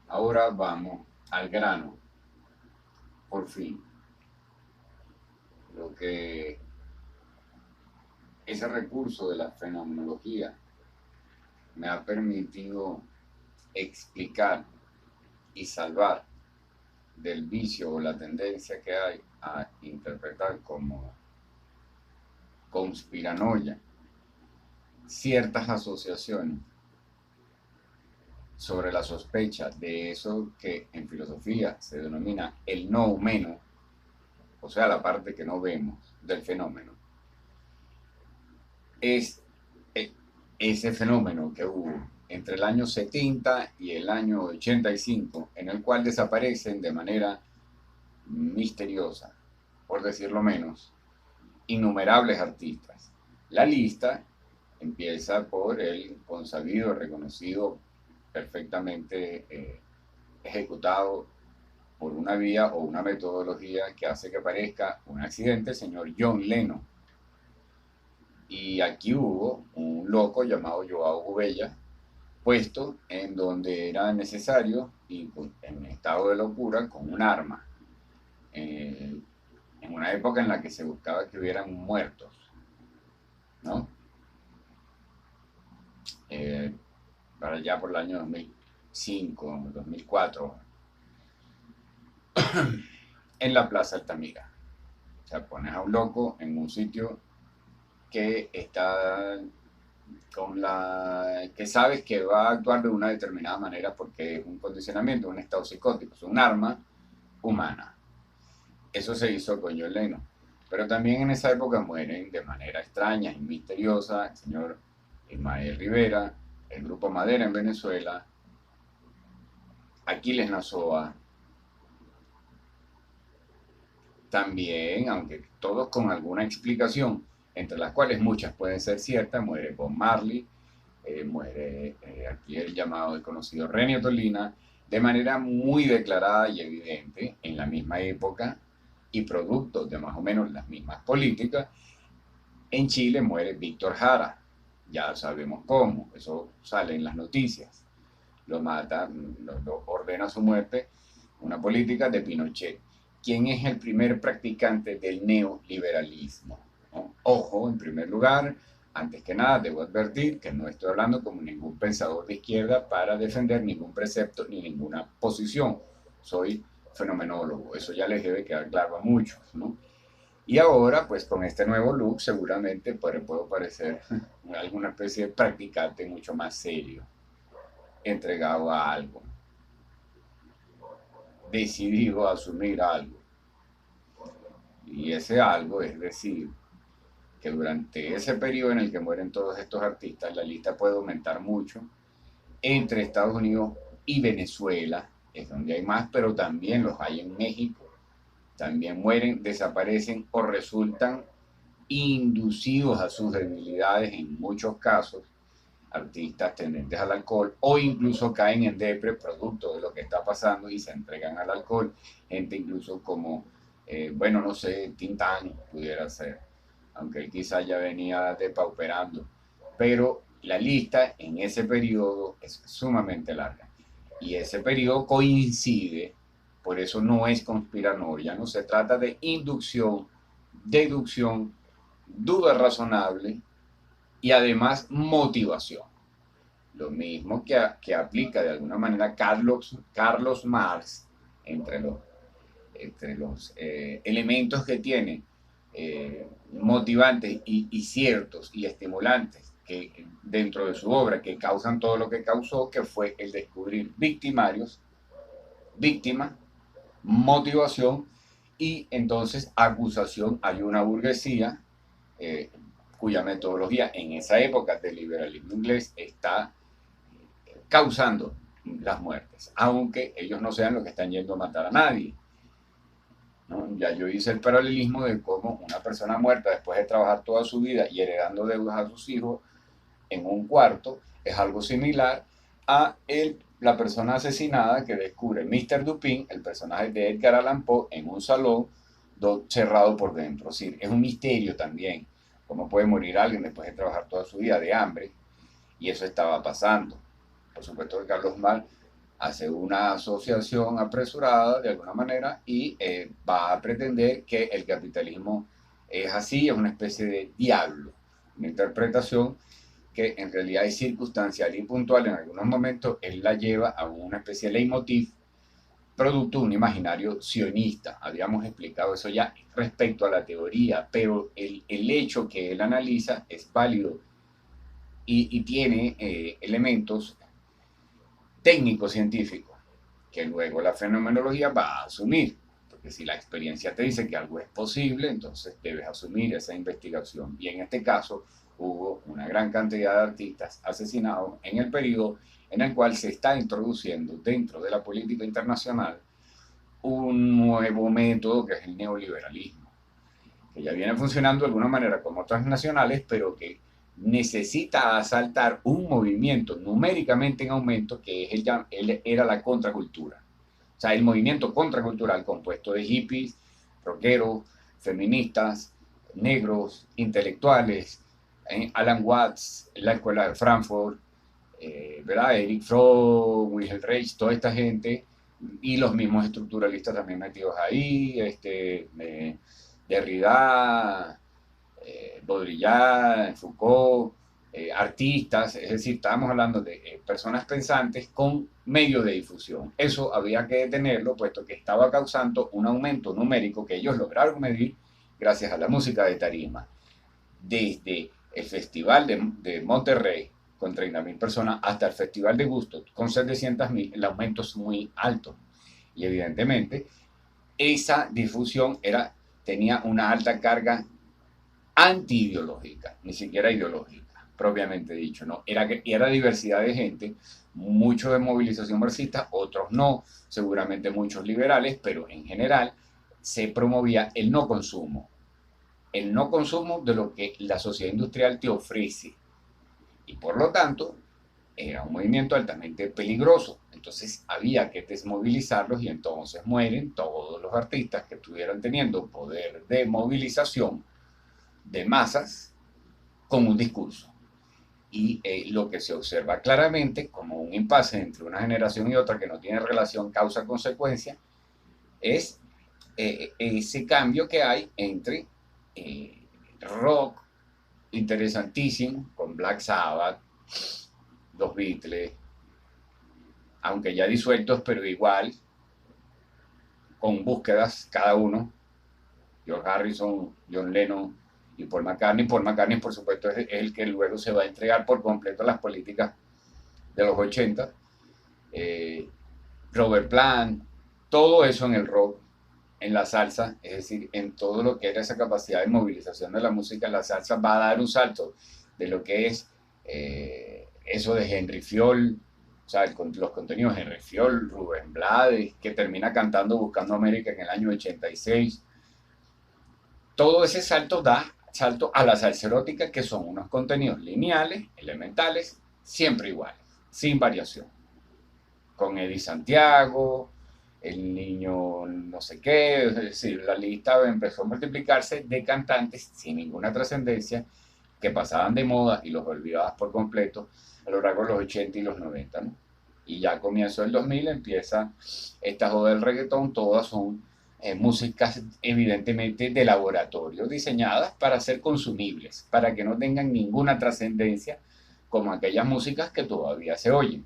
Ahora vamos al grano, por fin. Lo que ese recurso de la fenomenología me ha permitido explicar y salvar del vicio o la tendencia que hay a interpretar como conspiranoia ciertas asociaciones sobre la sospecha de eso que en filosofía se denomina el no humano, o sea, la parte que no vemos del fenómeno, es ese fenómeno que hubo entre el año 70 y el año 85, en el cual desaparecen de manera misteriosa, por decirlo menos, innumerables artistas. La lista empieza por el consabido, reconocido, perfectamente ejecutado por una vía o una metodología que hace que parezca un accidente, el señor John Lennon. Y aquí hubo un loco llamado Joao Gubella, puesto en donde era necesario y en estado de locura con un arma, en una época en la que se buscaba que hubieran muertos, ¿no? Eh, para allá por el año 2005, 2004, en la Plaza Altamira. O sea, pones a un loco en un sitio que está con la que sabes que va a actuar de una determinada manera porque es un condicionamiento, un estado psicótico, es un arma humana. Eso se hizo con John Lennon. Pero también en esa época mueren de manera extraña y misteriosa el señor Ismael Rivera, el grupo Madera en Venezuela, Aquiles Nazoa, también, aunque todos con alguna explicación, entre las cuales muchas pueden ser ciertas, muere Bob Marley, muere aquí el llamado y conocido Renio Tolina, de manera muy declarada y evidente en la misma época y producto de más o menos las mismas políticas. En Chile muere Víctor Jara, ya sabemos cómo, eso sale en las noticias, lo mata, lo ordena su muerte, una política de Pinochet. ¿Quién es el primer practicante del neoliberalismo? ¿No? Ojo, en primer lugar, antes que nada, debo advertir que no estoy hablando como ningún pensador de izquierda para defender ningún precepto ni ninguna posición. Soy fenomenólogo, eso ya les debe quedar claro a muchos, ¿no? Y ahora, pues con este nuevo look, seguramente puedo parecer alguna especie de practicante mucho más serio, entregado a algo, decidido a asumir algo. Y ese algo, es decir, que durante ese periodo en el que mueren todos estos artistas, la lista puede aumentar mucho. Entre Estados Unidos y Venezuela es donde hay más, pero también los hay en México. También mueren, desaparecen o resultan inducidos a sus debilidades en muchos casos, artistas tendentes al alcohol o incluso caen en depre producto de lo que está pasando y se entregan al alcohol. Gente incluso como, bueno, no sé, Tintán pudiera ser, aunque él quizá ya venía depauperando. Pero la lista en ese periodo es sumamente larga. Y ese periodo coincide, por eso no es conspiranoia, no se trata de inducción, deducción, duda razonable y además motivación. Lo mismo que aplica de alguna manera Carlos Marx entre los elementos que tiene motivantes y ciertos y estimulantes que dentro de su obra que causan todo lo que causó, que fue el descubrir victimarios, víctima, motivación y entonces acusación. Hay una burguesía cuya metodología en esa época del liberalismo inglés está causando las muertes, aunque ellos no sean los que están yendo a matar a nadie. ¿No? Ya yo hice el paralelismo de cómo una persona muerta después de trabajar toda su vida y heredando deudas a sus hijos en un cuarto es algo similar a la persona asesinada que descubre Mr. Dupin, el personaje de Edgar Allan Poe, en un salón cerrado por dentro. Es decir, es un misterio también cómo puede morir alguien después de trabajar toda su vida de hambre, y eso estaba pasando. Por supuesto que Carlos Marx hace una asociación apresurada de alguna manera y va a pretender que el capitalismo es así, es una especie de diablo, una interpretación que en realidad es circunstancial y puntual. En algunos momentos él la lleva a una especie de leitmotiv producto de un imaginario sionista. Habíamos explicado eso ya respecto a la teoría, pero el hecho que él analiza es válido y tiene elementos técnicos científicos que luego la fenomenología va a asumir. Porque si la experiencia te dice que algo es posible, entonces debes asumir esa investigación. Y en este caso hubo una gran cantidad de artistas asesinados en el periodo en el cual se está introduciendo dentro de la política internacional un nuevo método que es el neoliberalismo, que ya viene funcionando de alguna manera como transnacionales, pero que necesita asaltar un movimiento numéricamente en aumento que es era la contracultura. O sea, el movimiento contracultural compuesto de hippies, rockeros, feministas, negros, intelectuales, Alan Watts, la Escuela de Frankfurt, ¿verdad? Eric Fromm, Wilhelm Reich, toda esta gente, y los mismos estructuralistas también metidos ahí, Derrida, Baudrillard, Foucault, artistas, es decir, estábamos hablando de personas pensantes con medios de difusión. Eso había que detenerlo, puesto que estaba causando un aumento numérico que ellos lograron medir gracias a la música de tarima. Desde el Festival de Monterrey, con 30.000 personas, hasta el Festival de Gusto, con 700.000, el aumento es muy alto. Y evidentemente, esa difusión tenía una alta carga anti-ideológica, ni siquiera ideológica, propiamente dicho, ¿no? Era diversidad de gente, muchos de movilización marxista, otros no, seguramente muchos liberales, pero en general se promovía el no consumo de lo que la sociedad industrial te ofrece, y por lo tanto era un movimiento altamente peligroso. Entonces había que desmovilizarlos y entonces mueren todos los artistas que estuvieran teniendo poder de movilización de masas con un discurso. Y lo que se observa claramente como un impasse entre una generación y otra que no tiene relación causa-consecuencia es ese cambio que hay entre rock interesantísimo con Black Sabbath, los Beatles, aunque ya disueltos, pero igual con búsquedas cada uno, George Harrison, John Lennon y Paul McCartney. Paul McCartney, por supuesto, es el que luego se va a entregar por completo a las políticas de los 80. Robert Plant, todo eso en el rock, en la salsa, es decir, en todo lo que era esa capacidad de movilización de la música, la salsa va a dar un salto de lo que es eso de Henry Fiol, o sea, los contenidos de Henry Fiol, Rubén Blades, que termina cantando Buscando América en el año 86. Todo ese salto da salto a la salsa erótica, que son unos contenidos lineales, elementales, siempre iguales, sin variación. Con Eddie Santiago, el niño no sé qué, es decir, la lista empezó a multiplicarse de cantantes sin ninguna trascendencia que pasaban de moda y los olvidabas por completo a lo largo de los 80 y los 90, ¿no? Y ya a comienzo del 2000 empieza esta joda del reggaetón, todas son músicas evidentemente de laboratorio, diseñadas para ser consumibles, para que no tengan ninguna trascendencia como aquellas músicas que todavía se oyen.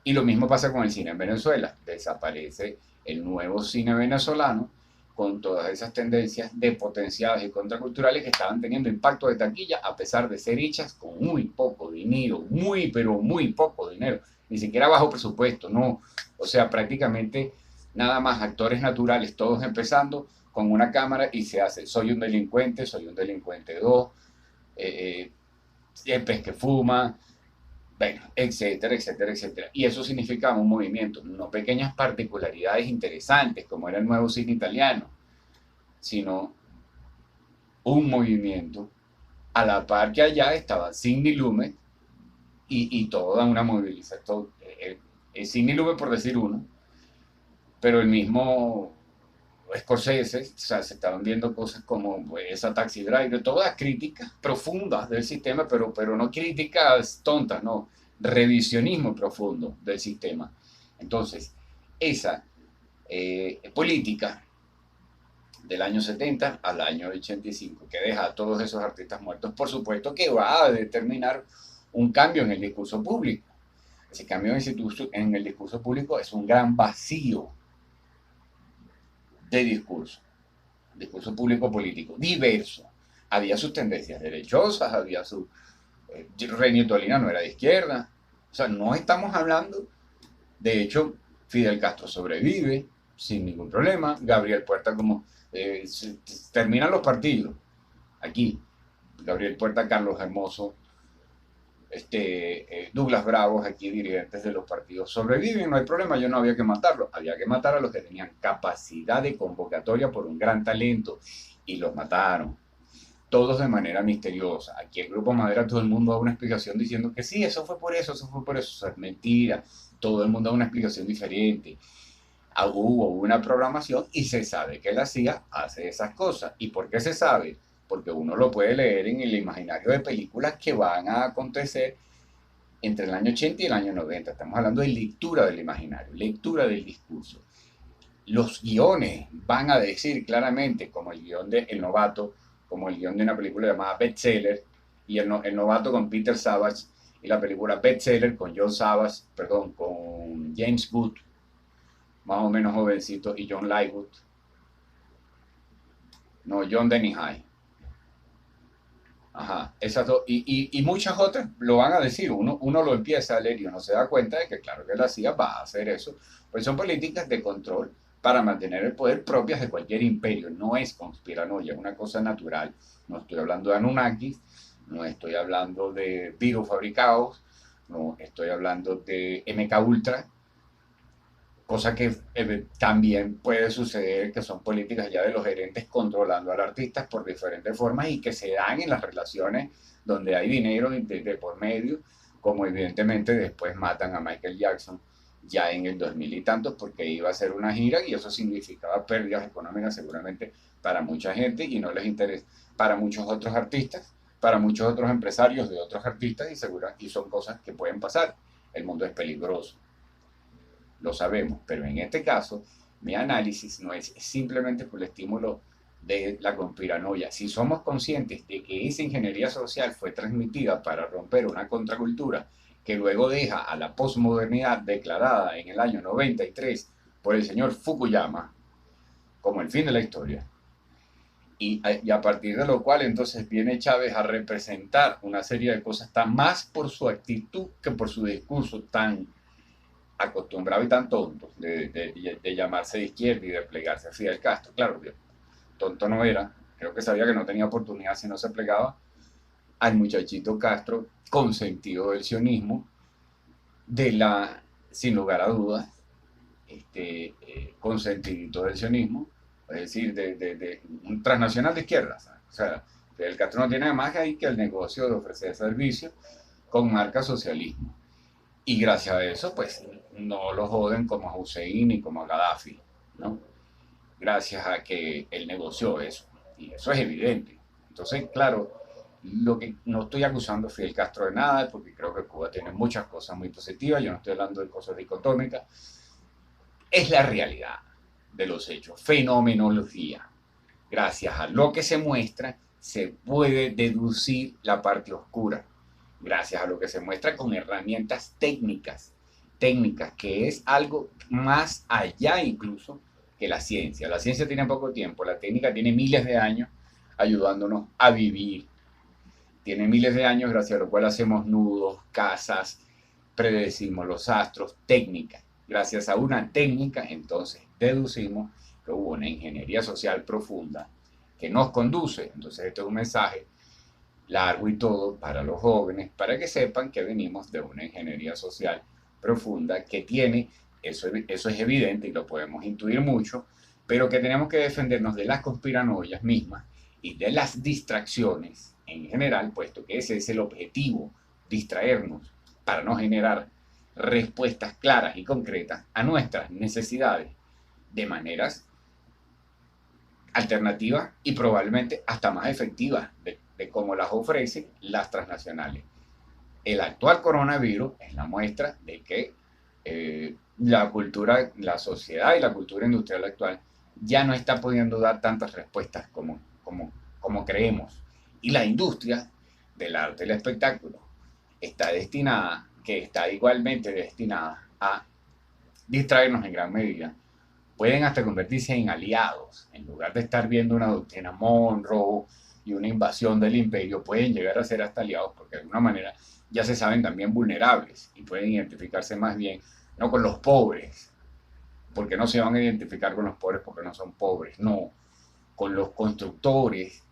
Y lo mismo pasa con el cine en Venezuela. Desaparece el nuevo cine venezolano con todas esas tendencias despotenciadas y contraculturales que estaban teniendo impacto de taquilla a pesar de ser hechas con muy poco dinero, muy pero muy poco dinero, ni siquiera bajo presupuesto, no, o sea, prácticamente nada más actores naturales, todos empezando con una cámara y se hace, soy un delincuente 2, el pez que fuma, bueno, etcétera, etcétera, etcétera. Y eso significaba un movimiento, no pequeñas particularidades interesantes como era el nuevo cine italiano, sino un movimiento a la par que allá estaba Sidney Lumet y toda una movilización. Sidney Lumet por decir uno, pero el mismo Scorsese, o sea, se estaban viendo cosas como pues, esa Taxi Driver, todas críticas profundas del sistema, pero no críticas tontas, no, revisionismo profundo del sistema. Entonces, esa política del año 70 al año 85, que deja a todos esos artistas muertos, por supuesto que va a determinar un cambio en el discurso público. Ese cambio en el discurso público es un gran vacío de discurso público político, diverso. Había sus tendencias derechosas, había su... Reni Tolina no era de izquierda. O sea, no estamos hablando... De hecho, Fidel Castro sobrevive sin ningún problema. Gabriel Puerta como... terminan los partidos. Aquí, Gabriel Puerta, Carlos Hermoso, Douglas Bravos, aquí dirigentes de los partidos, sobreviven, no hay problema, yo no había que matarlos, había que matar a los que tenían capacidad de convocatoria por un gran talento, y los mataron, todos de manera misteriosa. Aquí el Grupo Madera, todo el mundo da una explicación diciendo que sí, eso fue por eso, eso es mentira, todo el mundo da una explicación diferente. Hubo una programación y se sabe que la CIA hace esas cosas. ¿Y por qué se sabe? Porque uno lo puede leer en el imaginario de películas que van a acontecer entre el año 80 y el año 90. Estamos hablando de lectura del imaginario, lectura del discurso. Los guiones van a decir claramente, como el guión de El Novato, como el guión de una película llamada Bestseller, y el Novato con Peter Savage, y la película Bestseller con con James Wood, más o menos jovencito, y John Lightwood. No, John Denny High. Ajá, esas dos, y muchas otras lo van a decir, uno lo empieza a leer y uno se da cuenta de que claro que la CIA va a hacer eso, pues son políticas de control para mantener el poder propias de cualquier imperio, no es conspiranoia, es una cosa natural, no estoy hablando de Anunnakis, no estoy hablando de virus fabricados, no estoy hablando de MK Ultra, cosa que también puede suceder, que son políticas ya de los gerentes controlando al artista por diferentes formas y que se dan en las relaciones donde hay dinero de por medio, como evidentemente después matan a Michael Jackson ya en el 2000 y tantos porque iba a hacer una gira y eso significaba pérdidas económicas seguramente para mucha gente y no les interesa, para muchos otros artistas, para muchos otros empresarios de otros artistas y son cosas que pueden pasar. El mundo es peligroso, lo sabemos, pero en este caso mi análisis no es simplemente por el estímulo de la conspiranoia. Si somos conscientes de que esa ingeniería social fue transmitida para romper una contracultura que luego deja a la posmodernidad declarada en el año 93 por el señor Fukuyama como el fin de la historia, y a partir de lo cual entonces viene Chávez a representar una serie de cosas tan más por su actitud que por su discurso tan acostumbrado y tan tonto de llamarse de izquierda y de plegarse a Fidel Castro. Claro, tonto no era, creo que sabía que no tenía oportunidad si no se plegaba al muchachito Castro consentido del sionismo, sin lugar a dudas, consentidito del sionismo, es decir, de un transnacional de izquierda. O sea, Fidel Castro no tiene más ahí que el negocio de ofrecer servicios con marca socialismo. Y gracias a eso, pues, no lo joden como a Hussein ni como a Gaddafi, ¿no? Gracias a que él negoció eso. Y eso es evidente. Entonces, claro, lo que no estoy acusando a Fidel Castro de nada, porque creo que Cuba tiene muchas cosas muy positivas, yo no estoy hablando de cosas dicotómicas, es la realidad de los hechos, fenomenología. Gracias a lo que se muestra, se puede deducir la parte oscura. Gracias a lo que se muestra con herramientas técnicas, que es algo más allá incluso que la ciencia. La ciencia tiene poco tiempo, la técnica tiene miles de años ayudándonos a vivir. Tiene miles de años gracias a lo cual hacemos nudos, casas, predecimos los astros, técnicas. Gracias a una técnica, entonces, deducimos que hubo una ingeniería social profunda que nos conduce. Entonces, este es un mensaje largo y todo para los jóvenes, para que sepan que venimos de una ingeniería social profunda que tiene, eso es evidente y lo podemos intuir mucho, pero que tenemos que defendernos de las conspiranoias mismas y de las distracciones en general, puesto que ese es el objetivo, distraernos para no generar respuestas claras y concretas a nuestras necesidades de maneras alternativas y probablemente hasta más efectivas de cómo las ofrecen las transnacionales. El actual coronavirus es la muestra de que La cultura, la sociedad y la cultura industrial actual ya no está pudiendo dar tantas respuestas como creemos. Y la industria del arte y el espectáculo está igualmente destinada a distraernos en gran medida. Pueden hasta convertirse en aliados. En lugar de estar viendo una doctrina Monroe y una invasión del imperio, pueden llegar a ser hasta aliados porque de alguna manera ya se saben también vulnerables y pueden identificarse más bien no con los pobres, porque no se van a identificar con los pobres porque no son pobres, no, con los constructores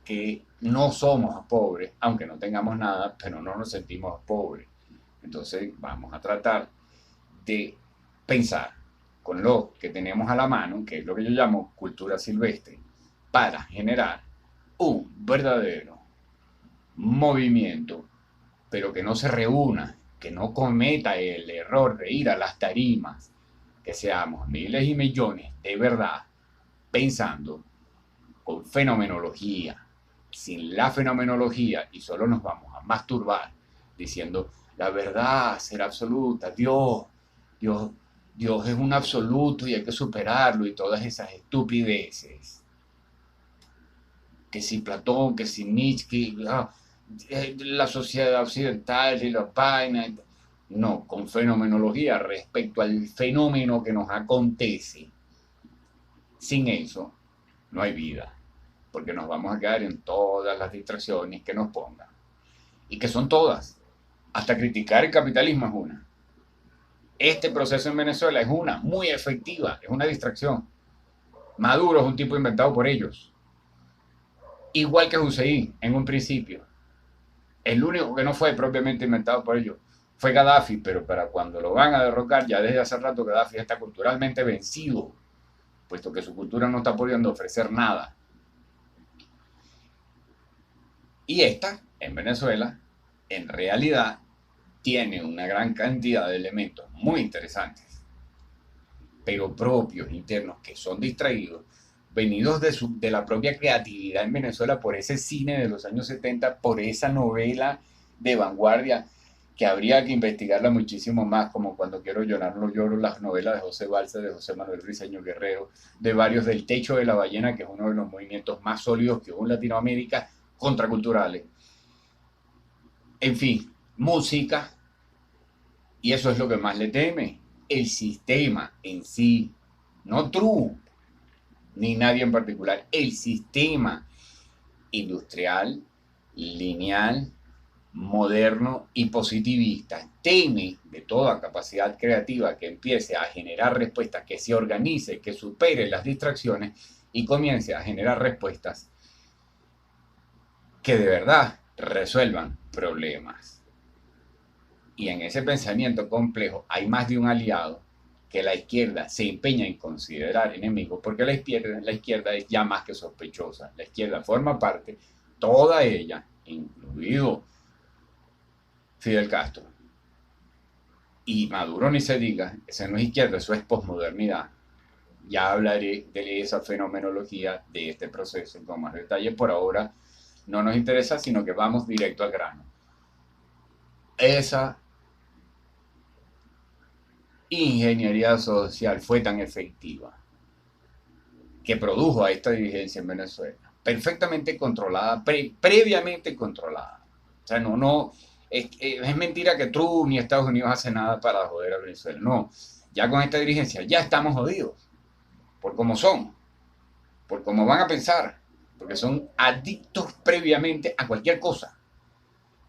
que no somos pobres, aunque no tengamos nada, pero no nos sentimos pobres. Entonces vamos a tratar de pensar con lo que tenemos a la mano, que es lo que yo llamo cultura silvestre, para generar un verdadero movimiento, pero que no se reúna, que no cometa el error de ir a las tarimas, que seamos miles y millones de verdad pensando con fenomenología, sin la fenomenología y solo nos vamos a masturbar diciendo la verdad será absoluta, Dios, Dios es un absoluto y hay que superarlo y todas esas estupideces. Que si Platón, que si Nietzsche, la sociedad occidental y la vaina. No, con fenomenología respecto al fenómeno que nos acontece. Sin eso, no hay vida, porque nos vamos a quedar en todas las distracciones que nos pongan. Y que son todas. Hasta criticar el capitalismo es una. Este proceso en Venezuela es una, muy efectiva, es una distracción. Maduro es un tipo inventado por ellos. Igual que Hussein en un principio. El único que no fue propiamente inventado por ellos fue Gaddafi, pero para cuando lo van a derrocar, ya desde hace rato Gaddafi está culturalmente vencido, puesto que su cultura no está pudiendo ofrecer nada. Y esta, en Venezuela, en realidad, tiene una gran cantidad de elementos muy interesantes, pero propios, internos, que son distraídos, venidos de la propia creatividad en Venezuela por ese cine de los años 70, por esa novela de vanguardia que habría que investigarla muchísimo más, como Cuando quiero llorar no lloro, las novelas de José Balsa, de José Manuel Briceño Guerrero, de varios del Techo de la Ballena, que es uno de los movimientos más sólidos que hubo en Latinoamérica, contraculturales. En fin, música, y eso es lo que más le teme, el sistema en sí, no Trump, ni nadie en particular, el sistema industrial, lineal, moderno y positivista teme de toda capacidad creativa que empiece a generar respuestas, que se organice, que supere las distracciones y comience a generar respuestas que de verdad resuelvan problemas. Y en ese pensamiento complejo hay más de un aliado que la izquierda se empeña en considerar enemigo, porque la izquierda es ya más que sospechosa. La izquierda forma parte, toda ella, incluido Fidel Castro. Y Maduro ni se diga, esa no es izquierda, eso es posmodernidad. Ya hablaré de esa fenomenología de este proceso con más detalle. Por ahora no nos interesa, sino que vamos directo al grano. Esa ingeniería social fue tan efectiva que produjo a esta dirigencia en Venezuela, perfectamente controlada, previamente controlada. O sea, es mentira que Trump ni Estados Unidos hacen nada para joder a Venezuela. No, ya con esta dirigencia ya estamos jodidos, por cómo son, por cómo van a pensar, porque son adictos previamente a cualquier cosa,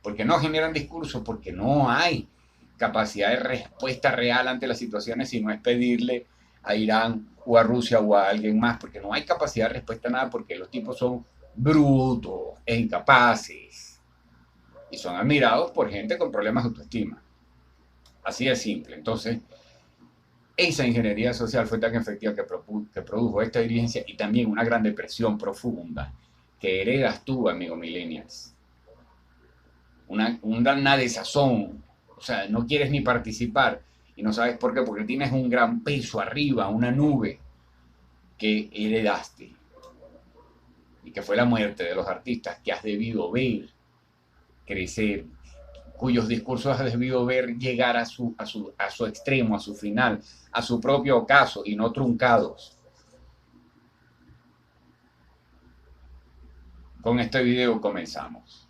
porque no generan discursos, porque no hay capacidad de respuesta real ante las situaciones, sino es pedirle a Irán o a Rusia o a alguien más, porque no hay capacidad de respuesta a nada, porque los tipos son brutos e incapaces y son admirados por gente con problemas de autoestima. Así de simple. Entonces, esa ingeniería social fue tan efectiva que produjo esta dirigencia y también una gran depresión profunda que heredas tú, amigo millennials. Una desazón, o sea, no quieres ni participar y no sabes por qué, porque tienes un gran peso arriba, una nube que heredaste y que fue la muerte de los artistas que has debido ver crecer, cuyos discursos ha debido ver llegar a su extremo, a su final, a su propio ocaso y no truncados. Con este video comenzamos.